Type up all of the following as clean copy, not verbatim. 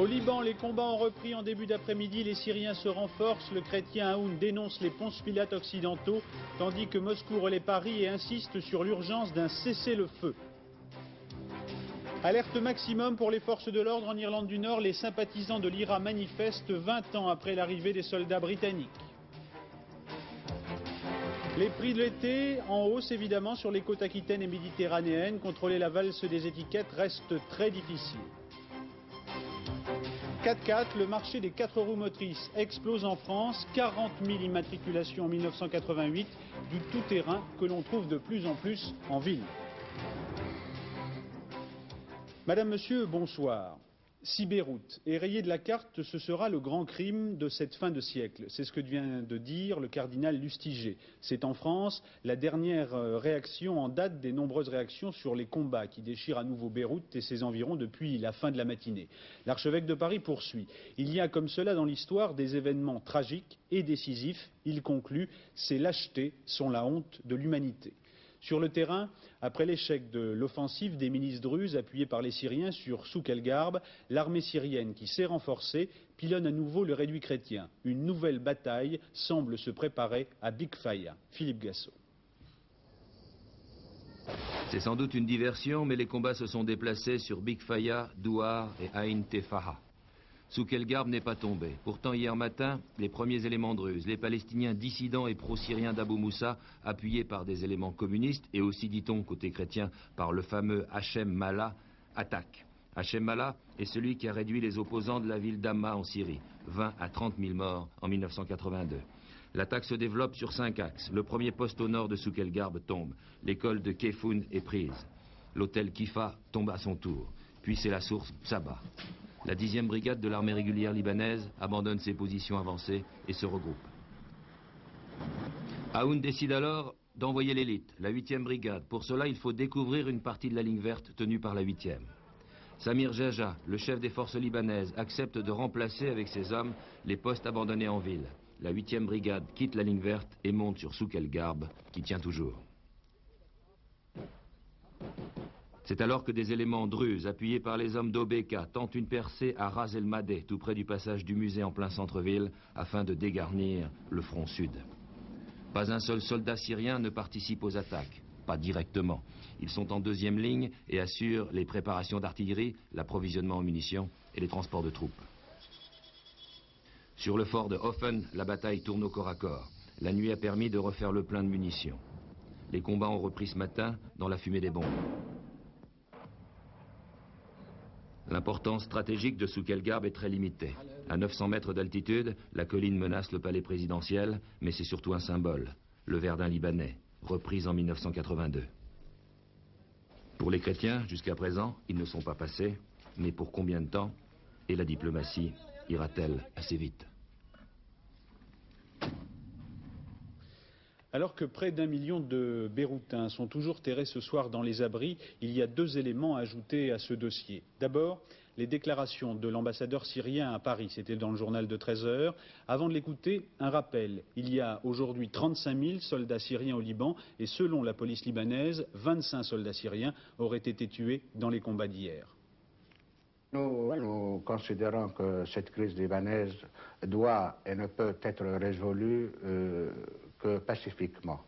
Au Liban, les combats ont repris en début d'après-midi. Les Syriens se renforcent. Le chrétien Aoun dénonce les Ponce Pilate occidentaux, tandis que Moscou relaie Paris et insiste sur l'urgence d'un cessez-le-feu. Alerte maximum pour les forces de l'ordre en Irlande du Nord. Les sympathisants de l'IRA manifestent 20 ans après l'arrivée des soldats britanniques. Les prix de l'été en hausse évidemment sur les côtes aquitaines et méditerranéennes. Contrôler la valse des étiquettes reste très difficile. 4x4, le marché des 4 roues motrices explose en France. 40 000 immatriculations en 1988, du tout-terrain que l'on trouve de plus en plus en ville. Madame, Monsieur, bonsoir. Si Beyrouth est rayée de la carte, ce sera le grand crime de cette fin de siècle. C'est ce que vient de dire le cardinal Lustiger. C'est en France la dernière réaction en date des nombreuses réactions sur les combats qui déchirent à nouveau Beyrouth et ses environs depuis la fin de la matinée. L'archevêque de Paris poursuit. Il y a comme cela dans l'histoire des événements tragiques et décisifs. Il conclut, ces lâchetés sont la honte de l'humanité. Sur le terrain, après l'échec de l'offensive des milices druzes appuyées par les Syriens sur Souk el-Garb, l'armée syrienne qui s'est renforcée pilonne à nouveau le réduit chrétien. Une nouvelle bataille semble se préparer à Big Faya. Philippe Gassot. C'est sans doute une diversion, mais les combats se sont déplacés sur Big Faya, Douar et Ain Tefaha. Souk el-Garb n'est pas tombé. Pourtant, hier matin, les premiers éléments druzes, les Palestiniens dissidents et pro-syriens d'Abu Moussa, appuyés par des éléments communistes et aussi, dit-on, côté chrétien, par le fameux Hachem Mala, attaquent. Hachem Mala est celui qui a réduit les opposants de la ville d'Hamma en Syrie, 20 à 30 000 morts en 1982. L'attaque se développe sur 5 axes. Le premier poste au nord de Souk el-Garb tombe. L'école de Keffoun est prise. L'hôtel Kifa tombe à son tour. Puis c'est la source Saba. La 10e brigade de l'armée régulière libanaise abandonne ses positions avancées et se regroupe. Aoun décide alors d'envoyer l'élite, la 8e brigade. Pour cela, il faut découvrir une partie de la ligne verte tenue par la 8e. Samir Jaja, le chef des forces libanaises, accepte de remplacer avec ses hommes les postes abandonnés en ville. La 8e brigade quitte la ligne verte et monte sur Souk el-Garb, qui tient toujours. C'est alors que des éléments druzes, appuyés par les hommes d'Obeka, tentent une percée à Ras el-Madeh, tout près du passage du musée en plein centre-ville, afin de dégarnir le front sud. Pas un seul soldat syrien ne participe aux attaques, pas directement. Ils sont en 2e ligne et assurent les préparations d'artillerie, l'approvisionnement en munitions et les transports de troupes. Sur le fort de Hoffen, la bataille tourne au corps à corps. La nuit a permis de refaire le plein de munitions. Les combats ont repris ce matin dans la fumée des bombes. L'importance stratégique de Souk el-Garb est très limitée. À 900 mètres d'altitude, la colline menace le palais présidentiel, mais c'est surtout un symbole, le Verdun libanais, repris en 1982. Pour les chrétiens, jusqu'à présent, ils ne sont pas passés, mais pour combien de temps? Et la diplomatie ira-t-elle assez vite? Alors que près d'1 million de Beyrouthins sont toujours terrés ce soir dans les abris, il y a 2 éléments à ajouter à ce dossier. D'abord, les déclarations de l'ambassadeur syrien à Paris, c'était dans le journal de 13h. Avant de l'écouter, un rappel. Il y a aujourd'hui 35 000 soldats syriens au Liban et selon la police libanaise, 25 soldats syriens auraient été tués dans les combats d'hier. Nous considérons que cette crise libanaise doit et ne peut être résolue que pacifiquement.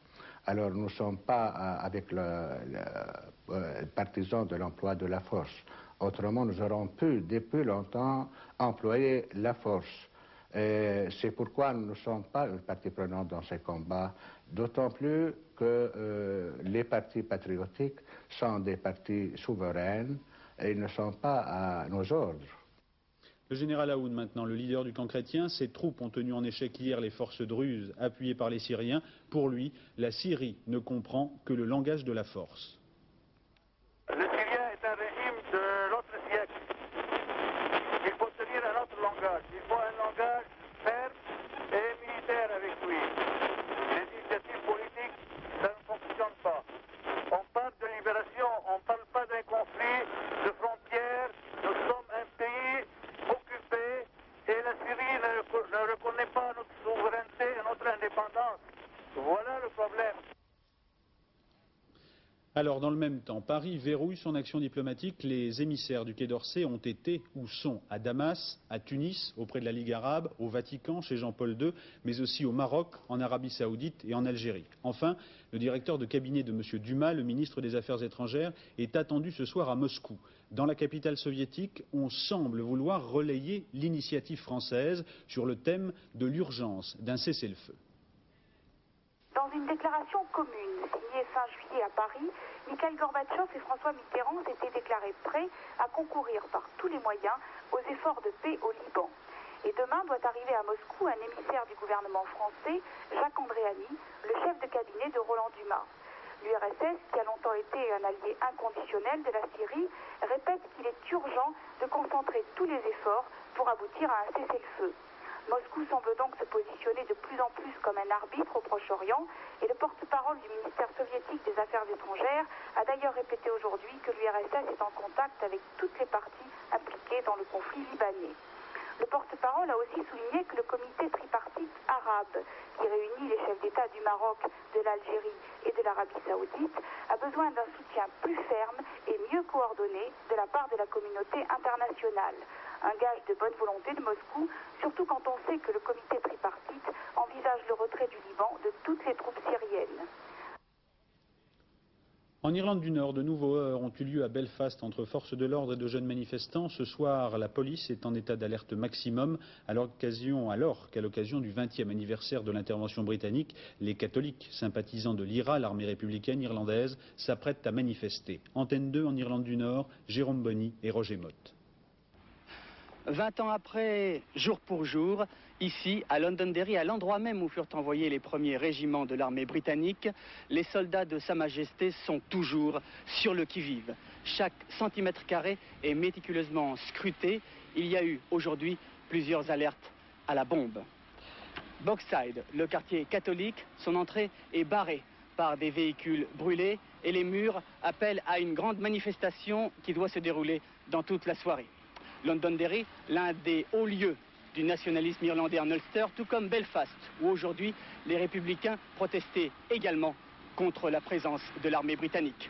Alors nous ne sommes pas avec le partisan de l'emploi de la force. Autrement, nous aurons pu depuis longtemps employer la force. C'est pourquoi nous ne sommes pas une partie prenante dans ces combats, d'autant plus que les partis patriotiques sont des partis souverains et ils ne sont pas à nos ordres. Le général Aoun maintenant, le leader du camp chrétien, ses troupes ont tenu en échec hier les forces druzes appuyées par les Syriens. Pour lui, la Syrie ne comprend que le langage de la force. Le Syrien est un régime de l'autre siècle. Il faut tenir un autre langage. Il faut un langage ferme et militaire avec lui. Les initiatives politiques, ça ne fonctionne pas. On parle de libération, on ne parle pas d'un conflit de frontières. Nous sommes un pays occupé et la Syrie ne reconnaît pas notre souveraineté et notre indépendance. Voilà le problème. Alors, dans le même temps, Paris verrouille son action diplomatique. Les émissaires du Quai d'Orsay ont été ou sont à Damas, à Tunis, auprès de la Ligue arabe, au Vatican, chez Jean-Paul II, mais aussi au Maroc, en Arabie saoudite et en Algérie. Enfin, le directeur de cabinet de M. Dumas, le ministre des Affaires étrangères, est attendu ce soir à Moscou. Dans la capitale soviétique, on semble vouloir relayer l'initiative française sur le thème de l'urgence d'un cessez-le-feu. Dans une déclaration commune signée fin juillet à Paris, Mikhaïl Gorbatchev et François Mitterrand s'étaient déclarés prêts à concourir par tous les moyens aux efforts de paix au Liban. Et demain doit arriver à Moscou un émissaire du gouvernement français, Jacques Andréani, le chef de cabinet de Roland Dumas. L'URSS, qui a longtemps été un allié inconditionnel de la Syrie, répète qu'il est urgent de concentrer tous les efforts pour aboutir à un cessez-le-feu. Moscou semble donc se positionner de plus en plus comme un arbitre au Proche-Orient et le porte-parole du ministère soviétique des Affaires étrangères a d'ailleurs répété aujourd'hui que l'URSS est en contact avec toutes les parties impliquées dans le conflit libanais. Le porte-parole a aussi souligné que le comité tripartite arabe, qui réunit les chefs d'État du Maroc, de l'Algérie et de l'Arabie saoudite, a besoin d'un soutien plus ferme et mieux coordonné de la part de la communauté internationale. Un gage de bonne volonté de Moscou, surtout quand on sait que le comité tripartite envisage le retrait du Liban de toutes les troupes syriennes. En Irlande du Nord, de nouveaux heurts ont eu lieu à Belfast entre forces de l'ordre et de jeunes manifestants. Ce soir, la police est en état d'alerte maximum alors qu'à l'occasion du 20e anniversaire de l'intervention britannique, les catholiques sympathisants de l'IRA, l'armée républicaine irlandaise, s'apprêtent à manifester. Antenne 2 en Irlande du Nord, Jérôme Bonny et Roger Motte. 20 ans après, jour pour jour, ici, à Londonderry, à l'endroit même où furent envoyés les premiers régiments de l'armée britannique, les soldats de Sa Majesté sont toujours sur le qui-vive. Chaque centimètre carré est méticuleusement scruté. Il y a eu aujourd'hui plusieurs alertes à la bombe. Bogside, le quartier catholique, son entrée est barrée par des véhicules brûlés et les murs appellent à une grande manifestation qui doit se dérouler dans toute la soirée. Londonderry, l'un des hauts lieux du nationalisme irlandais en Ulster, tout comme Belfast, où aujourd'hui les républicains protestaient également contre la présence de l'armée britannique.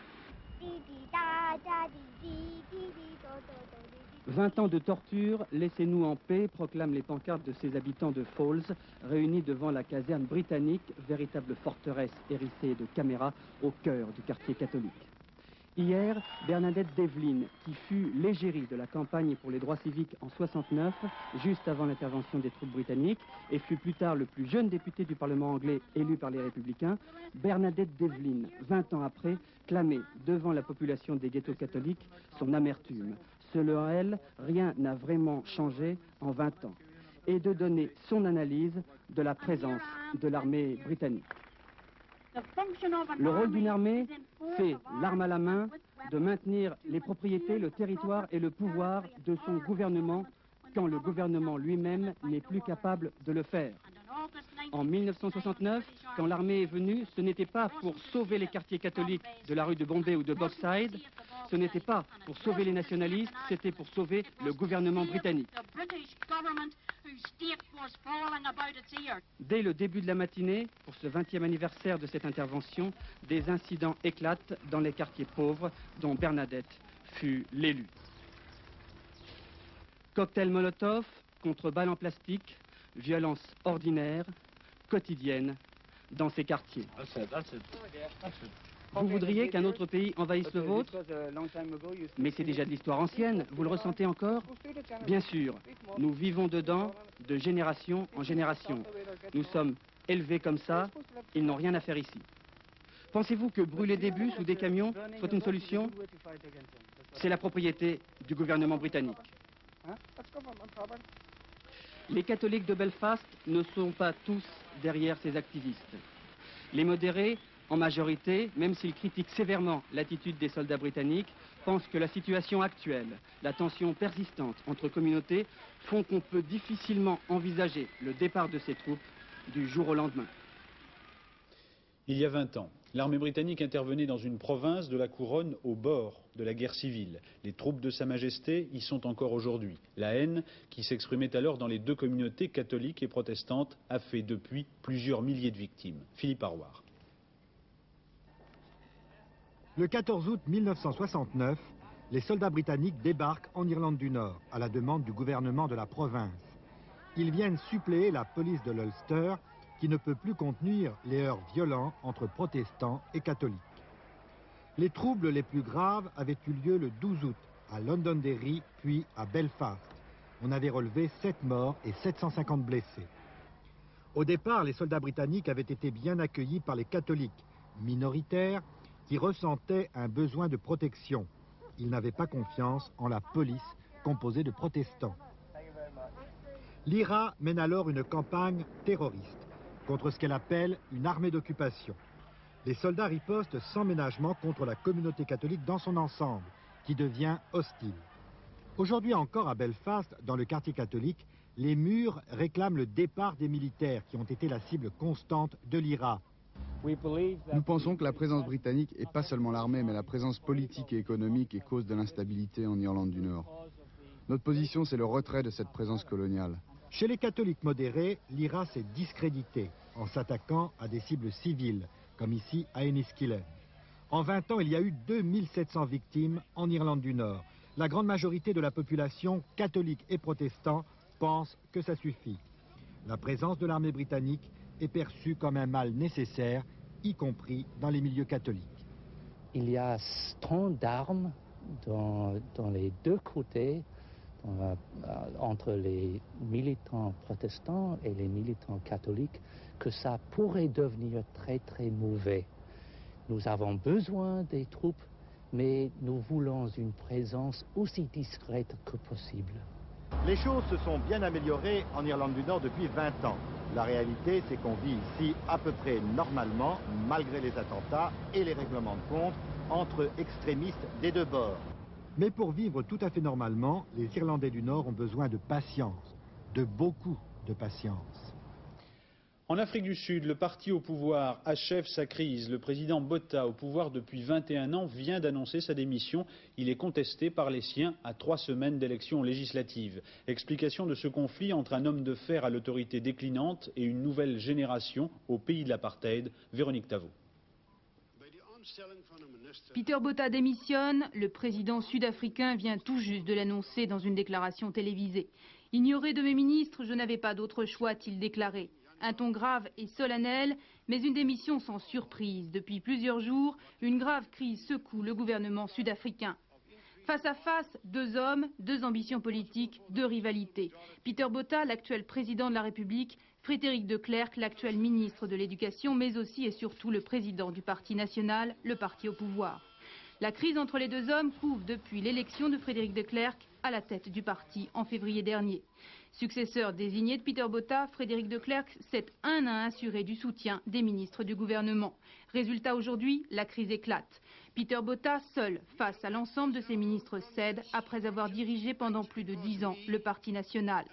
20 ans de torture, laissez-nous en paix, proclament les pancartes de ces habitants de Falls, réunis devant la caserne britannique, véritable forteresse hérissée de caméras au cœur du quartier catholique. Hier, Bernadette Devlin, qui fut l'égérie de la campagne pour les droits civiques en 69, juste avant l'intervention des troupes britanniques, et fut plus tard le plus jeune député du Parlement anglais élu par les Républicains, Bernadette Devlin, 20 ans après, clamait devant la population des ghettos catholiques son amertume. Selon elle, rien n'a vraiment changé en 20 ans. Et de donner son analyse de la présence de l'armée britannique. Le rôle d'une armée, c'est, l'arme à la main, de maintenir les propriétés, le territoire et le pouvoir de son gouvernement quand le gouvernement lui-même n'est plus capable de le faire. En 1969, quand l'armée est venue, ce n'était pas pour sauver les quartiers catholiques de la rue de Bombay ou de Bogside, ce n'était pas pour sauver les nationalistes, c'était pour sauver le gouvernement britannique. Dès le début de la matinée, pour ce 20e anniversaire de cette intervention, des incidents éclatent dans les quartiers pauvres dont Bernadette fut l'élu. Cocktail Molotov contre balles en plastique, violence ordinaire, quotidienne dans ces quartiers. Vous voudriez qu'un autre pays envahisse le vôtre? Mais c'est déjà de l'histoire ancienne, vous le ressentez encore? Bien sûr, nous vivons dedans de génération en génération. Nous sommes élevés comme ça, ils n'ont rien à faire ici. Pensez-vous que brûler des bus ou des camions soit une solution? C'est la propriété du gouvernement britannique. Les catholiques de Belfast ne sont pas tous derrière ces activistes. Les modérés, en majorité, même s'ils critiquent sévèrement l'attitude des soldats britanniques, pensent que la situation actuelle, la tension persistante entre communautés, font qu'on peut difficilement envisager le départ de ces troupes du jour au lendemain. Il y a 20 ans, l'armée britannique intervenait dans une province de la couronne au bord de la guerre civile. Les troupes de Sa Majesté y sont encore aujourd'hui. La haine, qui s'exprimait alors dans les deux communautés catholiques et protestantes, a fait depuis plusieurs milliers de victimes. Philippe Arroir. Le 14 août 1969, les soldats britanniques débarquent en Irlande du Nord, à la demande du gouvernement de la province. Ils viennent suppléer la police de l'Ulster, qui ne peut plus contenir les heurts violents entre protestants et catholiques. Les troubles les plus graves avaient eu lieu le 12 août, à Londonderry, puis à Belfast. On avait relevé 7 morts et 750 blessés. Au départ, les soldats britanniques avaient été bien accueillis par les catholiques, minoritaires, qui ressentaient un besoin de protection. Ils n'avaient pas confiance en la police composée de protestants. L'IRA mène alors une campagne terroriste contre ce qu'elle appelle une armée d'occupation. Les soldats ripostent sans ménagement contre la communauté catholique dans son ensemble, qui devient hostile. Aujourd'hui encore à Belfast, dans le quartier catholique, les murs réclament le départ des militaires qui ont été la cible constante de l'IRA. Nous pensons que la présence britannique, et pas seulement l'armée, mais la présence politique et économique est cause de l'instabilité en Irlande du Nord. Notre position, c'est le retrait de cette présence coloniale. Chez les catholiques modérés, l'IRA s'est discrédité en s'attaquant à des cibles civiles, comme ici à Enniskillen. En 20 ans, il y a eu 2700 victimes en Irlande du Nord. La grande majorité de la population, catholique et protestant, pense que ça suffit. La présence de l'armée britannique est perçue comme un mal nécessaire, y compris dans les milieux catholiques. Il y a tant d'armes dans les deux côtés, entre les militants protestants et les militants catholiques, que ça pourrait devenir très très mauvais. Nous avons besoin des troupes, mais nous voulons une présence aussi discrète que possible. Les choses se sont bien améliorées en Irlande du Nord depuis 20 ans. La réalité, c'est qu'on vit ici à peu près normalement, malgré les attentats et les règlements de compte entre extrémistes des deux bords. Mais pour vivre tout à fait normalement, les Irlandais du Nord ont besoin de patience, de beaucoup de patience. En Afrique du Sud, le parti au pouvoir achève sa crise. Le président Botha, au pouvoir depuis 21 ans, vient d'annoncer sa démission. Il est contesté par les siens à 3 semaines d'élections législatives. Explication de ce conflit entre un homme de fer à l'autorité déclinante et une nouvelle génération au pays de l'apartheid. Véronique Tavo. Peter Botha démissionne. Le président sud-africain vient tout juste de l'annoncer dans une déclaration télévisée. « Ignoré de mes ministres, je n'avais pas d'autre choix », a-t-il déclaré. Un ton grave et solennel, mais une démission sans surprise. Depuis plusieurs jours, une grave crise secoue le gouvernement sud-africain. Face à face, 2 hommes, 2 ambitions politiques, 2 rivalités. Peter Botha, l'actuel président de la République, Frédéric de Klerk, l'actuel ministre de l'Éducation, mais aussi et surtout le président du Parti national, le parti au pouvoir. La crise entre les 2 hommes couve depuis l'élection de Frédéric de Klerk à la tête du parti en février dernier. Successeur désigné de Peter Botha, Frédéric de Klerk s'est un à un assuré du soutien des ministres du gouvernement. Résultat aujourd'hui, la crise éclate. Peter Botha, seul face à l'ensemble de ses ministres, cède après avoir dirigé pendant plus de 10 ans le Parti national.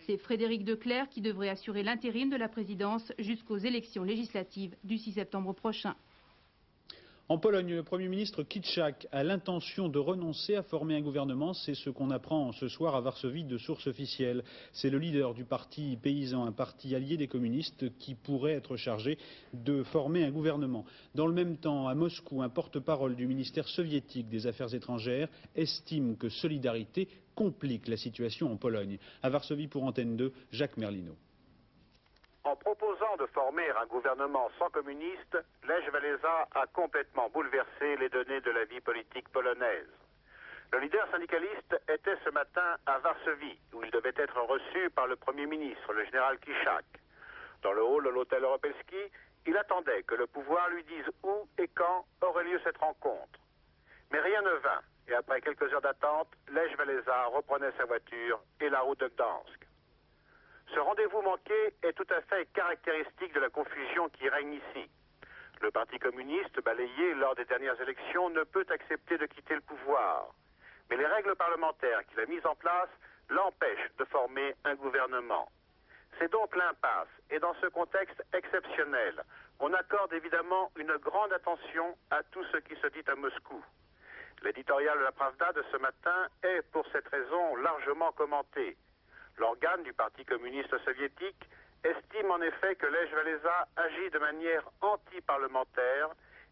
C'est Frédéric de Klerk qui devrait assurer l'intérim de la présidence jusqu'aux élections législatives du 6 septembre prochain. En Pologne, le Premier ministre Kiszczak a l'intention de renoncer à former un gouvernement. C'est ce qu'on apprend ce soir à Varsovie de sources officielles. C'est le leader du parti paysan, un parti allié des communistes, qui pourrait être chargé de former un gouvernement. Dans le même temps, à Moscou, un porte-parole du ministère soviétique des Affaires étrangères estime que Solidarité complique la situation en Pologne. À Varsovie pour Antenne 2, Jacques Merlino. En proposant de former un gouvernement sans communistes, Lech Walesa a complètement bouleversé les données de la vie politique polonaise. Le leader syndicaliste était ce matin à Varsovie, où il devait être reçu par le Premier ministre, le général Kiszczak. Dans le hall de l'hôtel Europejski, il attendait que le pouvoir lui dise où et quand aurait lieu cette rencontre. Mais rien ne vint, et après quelques heures d'attente, Lech Walesa reprenait sa voiture et la route de Gdansk. Ce rendez-vous manqué est tout à fait caractéristique de la confusion qui règne ici. Le Parti communiste, balayé lors des dernières élections, ne peut accepter de quitter le pouvoir. Mais les règles parlementaires qu'il a mises en place l'empêchent de former un gouvernement. C'est donc l'impasse, et dans ce contexte exceptionnel, on accorde évidemment une grande attention à tout ce qui se dit à Moscou. L'éditorial de la Pravda de ce matin est, pour cette raison, largement commenté. L'organe du Parti communiste soviétique estime en effet que Lech Walesa agit de manière anti-parlementaire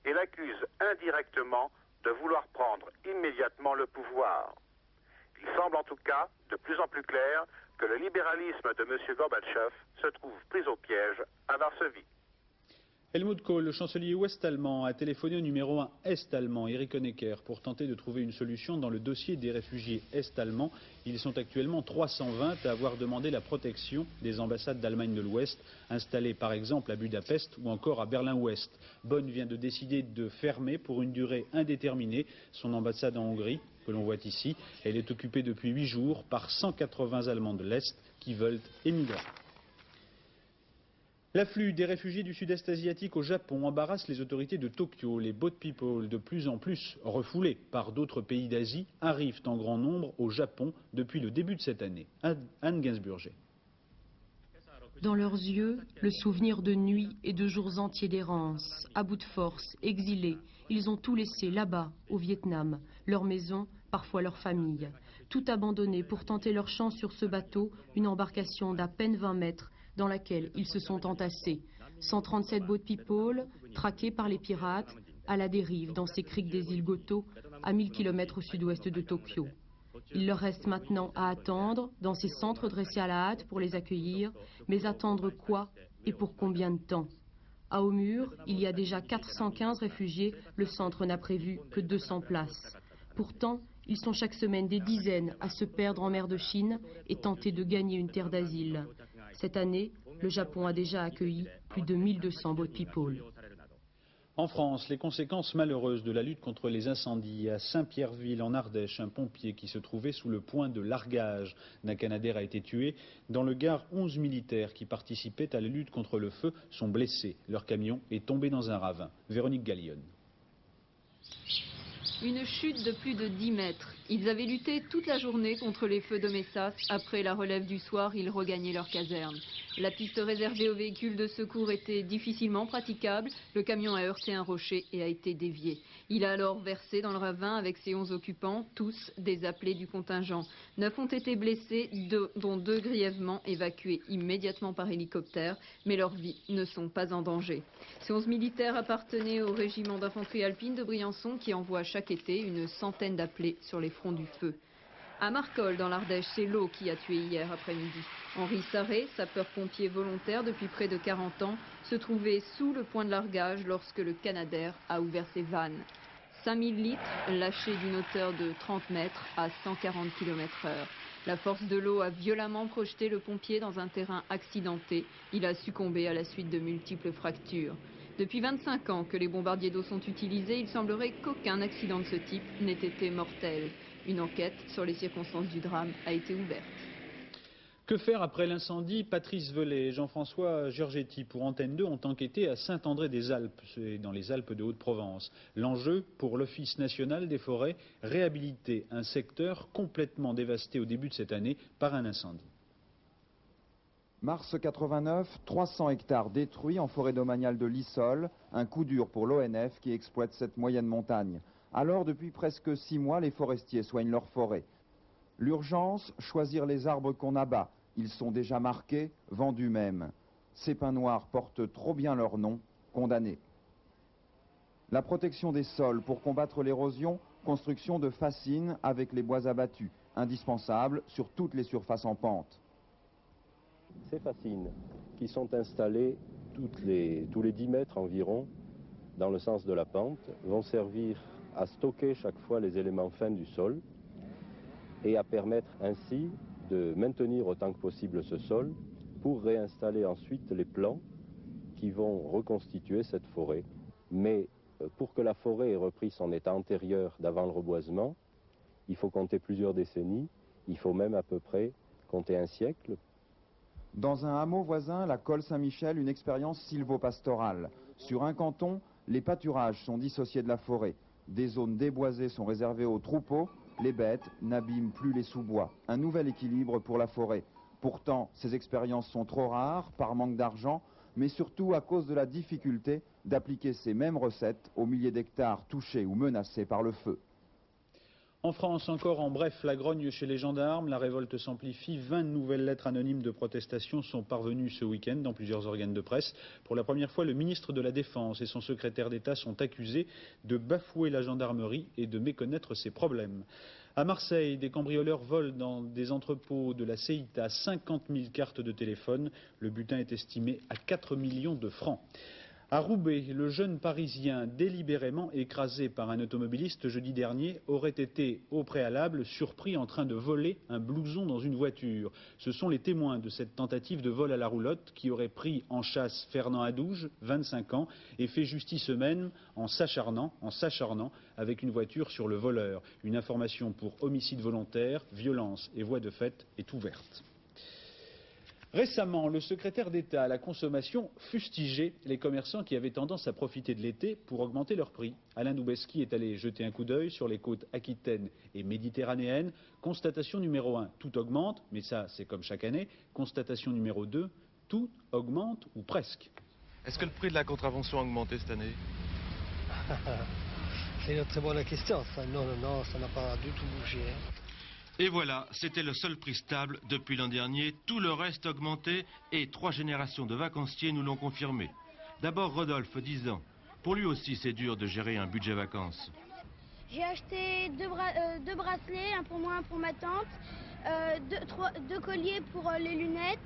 et l'accuse indirectement de vouloir prendre immédiatement le pouvoir. Il semble en tout cas de plus en plus clair que le libéralisme de M. Gorbatchev se trouve pris au piège à Varsovie. Helmut Kohl, le chancelier ouest-allemand, a téléphoné au numéro 1 est-allemand, Erich Honecker, pour tenter de trouver une solution dans le dossier des réfugiés est-allemands. Ils sont actuellement 320 à avoir demandé la protection des ambassades d'Allemagne de l'Ouest, installées par exemple à Budapest ou encore à Berlin-Ouest. Bonn vient de décider de fermer pour une durée indéterminée son ambassade en Hongrie, que l'on voit ici. Elle est occupée depuis 8 jours par 180 Allemands de l'Est qui veulent émigrer. L'afflux des réfugiés du sud-est asiatique au Japon embarrasse les autorités de Tokyo. Les boat people, de plus en plus refoulés par d'autres pays d'Asie, arrivent en grand nombre au Japon depuis le début de cette année. Anne Gainsburger. Dans leurs yeux, le souvenir de nuits et de jours entiers d'errance, à bout de force, exilés, ils ont tout laissé là-bas, au Vietnam, leur maison, parfois leur famille. Tout abandonné pour tenter leur chance sur ce bateau, une embarcation d'à peine 20 mètres, dans laquelle ils se sont entassés. 137 boat people, traqués par les pirates, à la dérive dans ces criques des îles Goto, à 1000 km au sud-ouest de Tokyo. Il leur reste maintenant à attendre, dans ces centres dressés à la hâte pour les accueillir, mais attendre quoi et pour combien de temps? À Aumur, il y a déjà 415 réfugiés, le centre n'a prévu que 200 places. Pourtant, ils sont chaque semaine des dizaines à se perdre en mer de Chine et tenter de gagner une terre d'asile. Cette année, le Japon a déjà accueilli plus de 1200 boat people. En France, les conséquences malheureuses de la lutte contre les incendies. À Saint-Pierreville, en Ardèche, un pompier qui se trouvait sous le point de largage d'un Canadair a été tué. Dans le Gard, 11 militaires qui participaient à la lutte contre le feu sont blessés. Leur camion est tombé dans un ravin. Véronique Gallione. Une chute de plus de 10 mètres. Ils avaient lutté toute la journée contre les feux de Messas. Après la relève du soir, ils regagnaient leur caserne. La piste réservée aux véhicules de secours était difficilement praticable. Le camion a heurté un rocher et a été dévié. Il a alors versé dans le ravin avec ses 11 occupants, tous des appelés du contingent. 9 ont été blessés, dont 2 grièvement évacués immédiatement par hélicoptère, mais leurs vies ne sont pas en danger. Ces 11 militaires appartenaient au régiment d'infanterie alpine de Briançon qui envoie chaque été une centaine d'appelés sur les fronts du feu. À Marcol, dans l'Ardèche, c'est l'eau qui a tué hier après-midi. Henri Sarré, sapeur-pompier volontaire depuis près de 40 ans, se trouvait sous le point de largage lorsque le Canadair a ouvert ses vannes. 5000 litres lâchés d'une hauteur de 30 mètres à 140 km/h. La force de l'eau a violemment projeté le pompier dans un terrain accidenté. Il a succombé à la suite de multiples fractures. Depuis 25 ans que les bombardiers d'eau sont utilisés, il semblerait qu'aucun accident de ce type n'ait été mortel. Une enquête sur les circonstances du drame a été ouverte. Que faire après l'incendie? Patrice Velay et Jean-François Giorgetti pour Antenne 2 ont enquêté à Saint-André-des-Alpes, dans les Alpes de Haute-Provence. L'enjeu pour l'Office national des forêts, réhabiliter un secteur complètement dévasté au début de cette année par un incendie. Mars 89, 300 hectares détruits en forêt domaniale de l'Issol, un coup dur pour l'ONF qui exploite cette moyenne montagne. Alors, depuis presque 6 mois, les forestiers soignent leur forêt. L'urgence, choisir les arbres qu'on abat. Ils sont déjà marqués, vendus même. Ces pins noirs portent trop bien leur nom, condamnés. La protection des sols pour combattre l'érosion, construction de fascines avec les bois abattus, indispensable sur toutes les surfaces en pente. Ces fascines qui sont installées tous les 10 mètres environ dans le sens de la pente vont servir à stocker chaque fois les éléments fins du sol et à permettre ainsi de maintenir autant que possible ce sol pour réinstaller ensuite les plants qui vont reconstituer cette forêt. Mais pour que la forêt ait repris son état antérieur d'avant le reboisement, il faut compter plusieurs décennies, il faut même à peu près compter un siècle. Dans un hameau voisin, la Colle Saint-Michel, une expérience sylvopastorale. Sur un canton, les pâturages sont dissociés de la forêt. Des zones déboisées sont réservées aux troupeaux. Les bêtes n'abîment plus les sous-bois. Un nouvel équilibre pour la forêt. Pourtant, ces expériences sont trop rares, par manque d'argent, mais surtout à cause de la difficulté d'appliquer ces mêmes recettes aux milliers d'hectares touchés ou menacés par le feu. En France, encore en bref, la grogne chez les gendarmes, la révolte s'amplifie. 20 nouvelles lettres anonymes de protestation sont parvenues ce week-end dans plusieurs organes de presse. Pour la première fois, le ministre de la Défense et son secrétaire d'État sont accusés de bafouer la gendarmerie et de méconnaître ses problèmes. À Marseille, des cambrioleurs volent dans des entrepôts de la CEITA 50 000 cartes de téléphone. Le butin est estimé à 4 millions de francs. À Roubaix, le jeune Parisien délibérément écrasé par un automobiliste jeudi dernier aurait été au préalable surpris en train de voler un blouson dans une voiture. Ce sont les témoins de cette tentative de vol à la roulotte qui aurait pris en chasse Fernand Adouge, 25 ans, et fait justice eux-mêmes en s'acharnant avec une voiture sur le voleur. Une information pour homicide volontaire, violence et voie de fait est ouverte. Récemment, le secrétaire d'État à la consommation fustigeait les commerçants qui avaient tendance à profiter de l'été pour augmenter leurs prix. Alain Doubesky est allé jeter un coup d'œil sur les côtes aquitaines et méditerranéennes. Constatation numéro 1, tout augmente, mais ça c'est comme chaque année. Constatation numéro 2, tout augmente ou presque. Est-ce que le prix de la contravention a augmenté cette année? C'est une très bonne question. Ça. Non, ça n'a pas du tout bougé. Et voilà, c'était le seul prix stable depuis l'an dernier. Tout le reste augmenté et 3 générations de vacanciers nous l'ont confirmé. D'abord Rodolphe, 10 ans. Pour lui aussi, c'est dur de gérer un budget vacances. J'ai acheté deux bracelets, un pour moi, un pour ma tante, deux colliers pour les lunettes,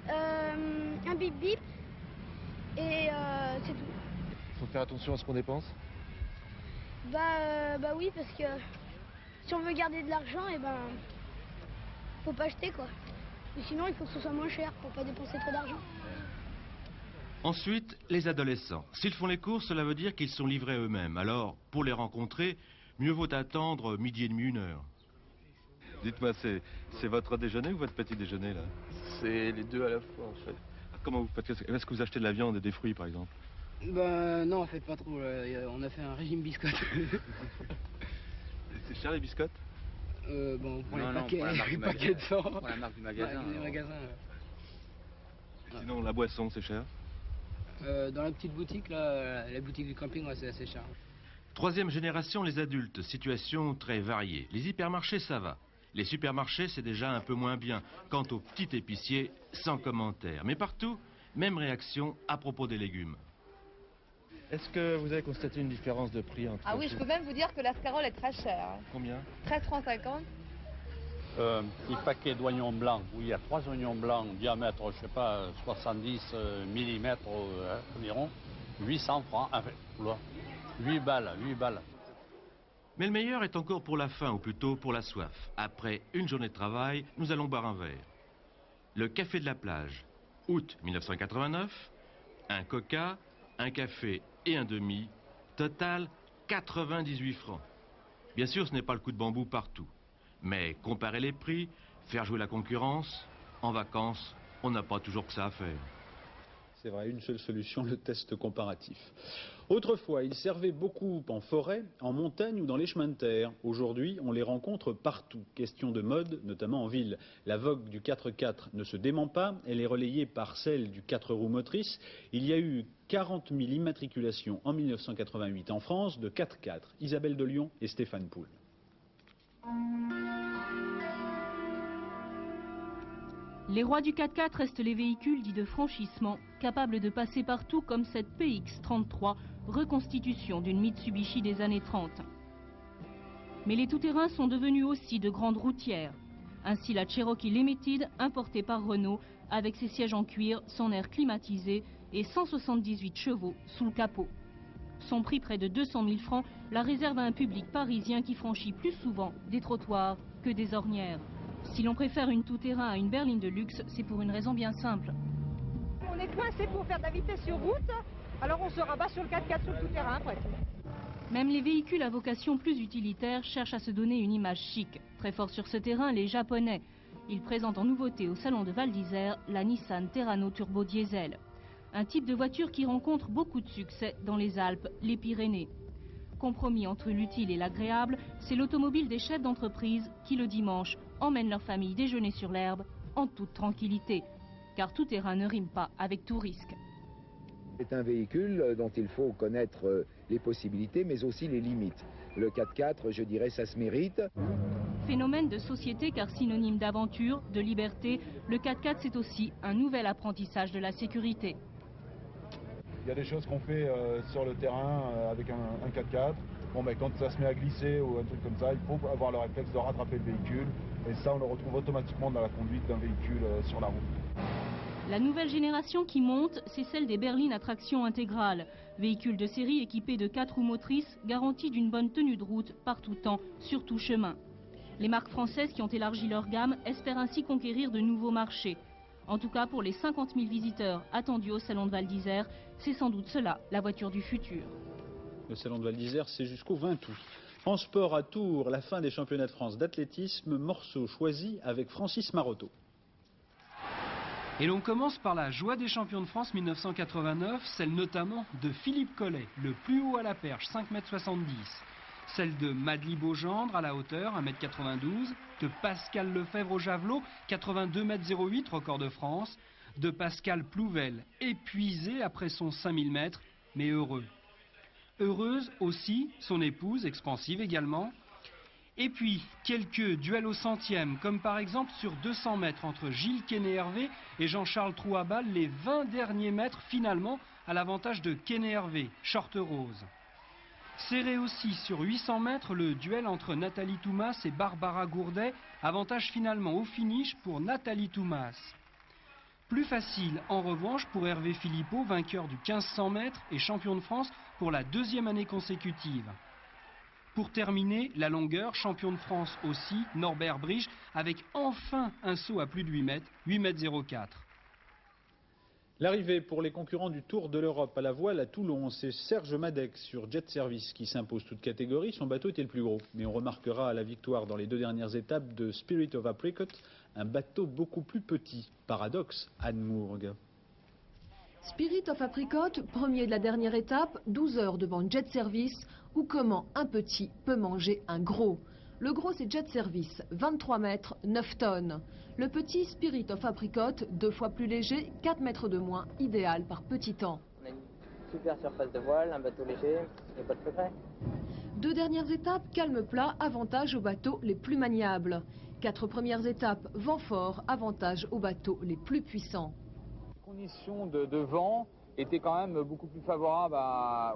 un bip-bip et c'est tout. Faut faire attention à ce qu'on dépense? Bah oui, parce que si on veut garder de l'argent, faut pas acheter quoi. Mais sinon, il faut que ce soit moins cher pour pas dépenser trop d'argent. Ensuite, les adolescents. S'ils font les courses, cela veut dire qu'ils sont livrés eux-mêmes. Alors, pour les rencontrer, mieux vaut attendre midi et demi, 1 heure. Dites-moi, c'est votre déjeuner ou votre petit déjeuner là? C'est les deux à la fois en fait. Comment vous faites? Est-ce que vous achetez de la viande et des fruits par exemple? Ben non, en fait pas trop. On a fait un régime biscotte. C'est cher les biscottes? Bon, pour les paquets de 100. Pour la marque du magasin. Sinon, la boisson, c'est cher? Dans la petite boutique, là, la boutique du camping, c'est assez cher. Troisième génération, les adultes. Situation très variée. Les hypermarchés, ça va. Les supermarchés, c'est déjà un peu moins bien. Quant aux petits épiciers, sans commentaire. Mais partout, même réaction à propos des légumes. Est-ce que vous avez constaté une différence de prix entre... Ah oui, je peux même vous dire que l'escarole est très chère. Combien? 13,50 francs 50. Petit paquet d'oignons blancs, où il y a 3 oignons blancs, diamètre, je sais pas, 70 mm environ, 800 francs, enfin, 8 balles. Mais le meilleur est encore pour la faim, ou plutôt pour la soif. Après une journée de travail, nous allons boire un verre. Le café de la plage, août 1989, un coca, un café et un demi, total 98 francs. Bien sûr, ce n'est pas le coup de bambou partout. Mais comparer les prix, faire jouer la concurrence, en vacances, on n'a pas toujours que ça à faire. C'est vrai, une seule solution, le test comparatif. Autrefois, ils servaient beaucoup en forêt, en montagne ou dans les chemins de terre. Aujourd'hui, on les rencontre partout. Question de mode, notamment en ville. La vogue du 4x4 ne se dément pas, elle est relayée par celle du 4 roues motrices. Il y a eu 40 000 immatriculations en 1988 en France de 4x4. Isabelle de Lyon et Stéphane Poul. Les rois du 4x4 restent les véhicules dits de franchissement, capables de passer partout comme cette PX33, reconstitution d'une Mitsubishi des années 30. Mais les tout-terrains sont devenus aussi de grandes routières. Ainsi la Cherokee Limited, importée par Renault, avec ses sièges en cuir, son air climatisé et 178 chevaux sous le capot. Son prix près de 200 000 francs la réserve à un public parisien qui franchit plus souvent des trottoirs que des ornières. Si l'on préfère une tout-terrain à une berline de luxe, c'est pour une raison bien simple. On est coincé pour faire de la vitesse sur route, alors on se rabat sur le 4x4 sur le tout-terrain après. Même les véhicules à vocation plus utilitaire cherchent à se donner une image chic. Très fort sur ce terrain, les Japonais. Ils présentent en nouveauté au salon de Val d'Isère la Nissan Terrano Turbo Diesel. Un type de voiture qui rencontre beaucoup de succès dans les Alpes, les Pyrénées. Compromis entre l'utile et l'agréable, c'est l'automobile des chefs d'entreprise qui, le dimanche, emmènent leur famille déjeuner sur l'herbe en toute tranquillité. Car tout terrain ne rime pas avec tout risque. C'est un véhicule dont il faut connaître les possibilités mais aussi les limites. Le 4x4, je dirais, ça se mérite. Phénomène de société car synonyme d'aventure, de liberté, le 4x4 c'est aussi un nouvel apprentissage de la sécurité. Il y a des choses qu'on fait sur le terrain avec un 4x4. Bon, ben, quand ça se met à glisser ou un truc comme ça, il faut avoir le réflexe de rattraper le véhicule. Et ça, on le retrouve automatiquement dans la conduite d'un véhicule sur la route. La nouvelle génération qui monte, c'est celle des berlines à traction intégrale. Véhicules de série équipés de 4 roues motrices, garantis d'une bonne tenue de route par tout temps, sur tout chemin. Les marques françaises qui ont élargi leur gamme espèrent ainsi conquérir de nouveaux marchés. En tout cas, pour les 50 000 visiteurs attendus au salon de Val d'Isère, c'est sans doute cela, la voiture du futur. Le salon de Val d'Isère, c'est jusqu'au 20 août. En sport à Tours, la fin des championnats de France d'athlétisme, morceau choisi avec Francis Marotto. Et l'on commence par la joie des champions de France 1989, celle notamment de Philippe Collet, le plus haut à la perche, 5,70 m. Celle de Madly Beaugendre à la hauteur, 1,92 m, de Pascal Lefebvre au javelot, 82,08 m, record de France, de Pascal Plouvel, épuisé après son 5000 mètres, mais heureux. Heureuse aussi son épouse, expansive également. Et puis, quelques duels au centième, comme par exemple sur 200 mètres entre Gilles Quesnay-Hervé et Jean-Charles Trouabal, les 20 derniers mètres finalement à l'avantage de Quesnay-Hervé, short rose. Serré aussi sur 800 mètres le duel entre Nathalie Toumas et Barbara Gourdet, avantage finalement au finish pour Nathalie Toumas. Plus facile en revanche pour Hervé Philippot, vainqueur du 1500 mètres et champion de France pour la 2e année consécutive. Pour terminer, la longueur, champion de France aussi, Norbert Brige, avec enfin un saut à plus de 8 mètres, 8,04 m. L'arrivée pour les concurrents du Tour de l'Europe à la voile à Toulon, c'est Serge Madec sur Jet Service qui s'impose toute catégorie. Son bateau était le plus gros. Mais on remarquera la victoire dans les 2 dernières étapes de Spirit of Apricot, un bateau beaucoup plus petit. Paradoxe, Anne Mourgue. Spirit of Apricot, premier de la dernière étape, 12 heures devant Jet Service, ou comment un petit peut manger un gros. Le gros c'est Jet Service, 23 mètres, 9 tonnes. Le petit Spirit of Apricot, 2 fois plus léger, 4 mètres de moins, idéal par petit temps. On a une super surface de voile, un bateau léger, il n'y a pas de secret. 2 dernières étapes, calme plat, avantage aux bateaux les plus maniables. 4 premières étapes, vent fort, avantage aux bateaux les plus puissants. Les conditions de vent étaient quand même beaucoup plus favorables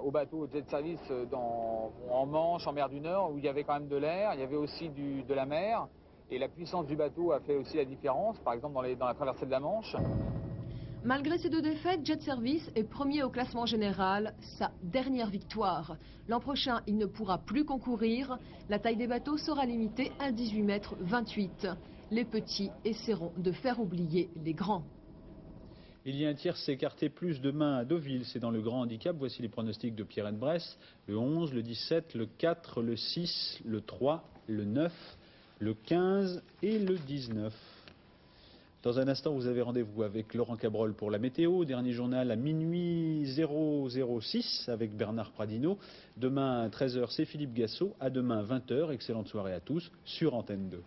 aux bateaux Jet Service en Manche, en mer du Nord, où il y avait quand même de l'air, il y avait aussi de la mer, et la puissance du bateau a fait aussi la différence, par exemple dans la traversée de la Manche. Malgré ces 2 défaites, Jet Service est premier au classement général, sa dernière victoire. L'an prochain, il ne pourra plus concourir. La taille des bateaux sera limitée à 18,28 m. Les petits essaieront de faire oublier les grands. Il y a un tierce écarté plus demain à Deauville, c'est dans le grand handicap. Voici les pronostics de Pierrette Bresse. Le 11, le 17, le 4, le 6, le 3, le 9, le 15 et le 19. Dans un instant, vous avez rendez-vous avec Laurent Cabrol pour la météo. Dernier journal à minuit 006 avec Bernard Pradino. Demain, 13h, c'est Philippe Gassot. À demain, 20h. Excellente soirée à tous sur Antenne 2.